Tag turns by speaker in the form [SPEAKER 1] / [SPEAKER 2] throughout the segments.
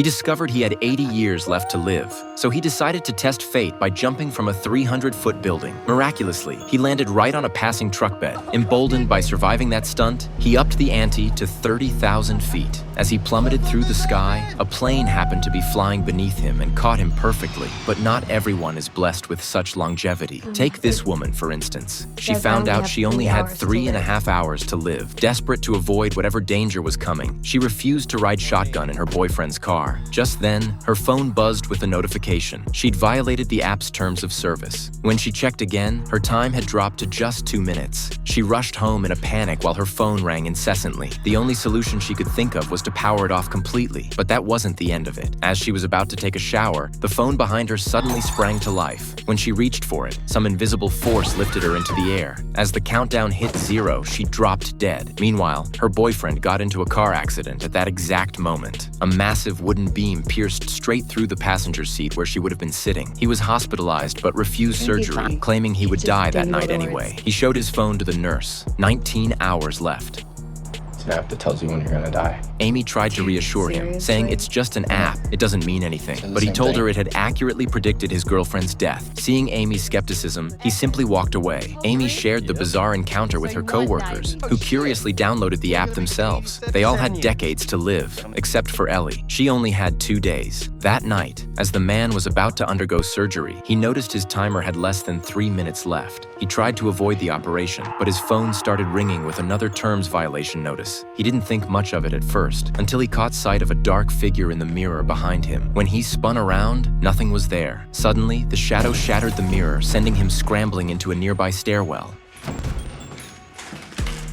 [SPEAKER 1] He discovered he had 80 years left to live, so he decided to test fate by jumping from a 300-foot building. Miraculously, he landed right on a passing truck bed. Emboldened by surviving that stunt, he upped the ante to 30,000 feet. As he plummeted through the sky, a plane happened to be flying beneath him and caught him perfectly. But not everyone is blessed with such longevity. Take this woman, for instance. She found out she only had 3.5 hours to live. Desperate to avoid whatever danger was coming, she refused to ride shotgun in her boyfriend's car. Just then, her phone buzzed with a notification. She'd violated the app's terms of service. When she checked again, her time had dropped to just 2 minutes. She rushed home in a panic while her phone rang incessantly. The only solution she could think of was to power it off completely, but that wasn't the end of it. As she was about to take a shower, the phone behind her suddenly sprang to life. When she reached for it, some invisible force lifted her into the air. As the countdown hit 0, she dropped dead. Meanwhile, her boyfriend got into a car accident at that exact moment. A massive wooden beam pierced straight through the passenger seat where she would have been sitting. He was hospitalized but refused surgery, claiming he would die that night anyway. He showed his phone to the nurse. 19 hours left.
[SPEAKER 2] It's an app that tells you when you're gonna die.
[SPEAKER 1] Amy tried to reassure him, saying it's just an app, it doesn't mean anything. But he told her it had accurately predicted his girlfriend's death. Seeing Amy's skepticism, he simply walked away. Amy shared the bizarre encounter with her coworkers, who curiously downloaded the app themselves. They all had decades to live, except for Ellie. She only had 2 days. That night, as the man was about to undergo surgery, he noticed his timer had less than 3 minutes left. He tried to avoid the operation, but his phone started ringing with another terms violation notice. He didn't think much of it at first, until he caught sight of a dark figure in the mirror behind him. When he spun around, nothing was there. Suddenly, the shadow shattered the mirror, sending him scrambling into a nearby stairwell.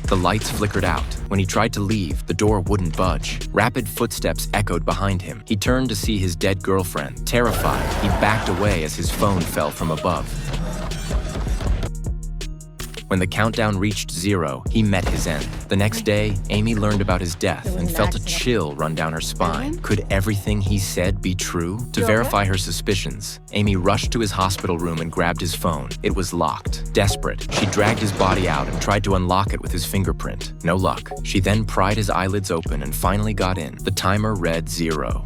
[SPEAKER 1] The lights flickered out. When he tried to leave, the door wouldn't budge. Rapid footsteps echoed behind him. He turned to see his dead girlfriend. Terrified, he backed away as his phone fell from above. When the countdown reached 0, he met his end. The next day, Amy learned about his death and felt a chill run down her spine. Could everything he said be true? To verify her suspicions, Amy rushed to his hospital room and grabbed his phone. It was locked. Desperate, she dragged his body out and tried to unlock it with his fingerprint. No luck. She then pried his eyelids open and finally got in. The timer read 0.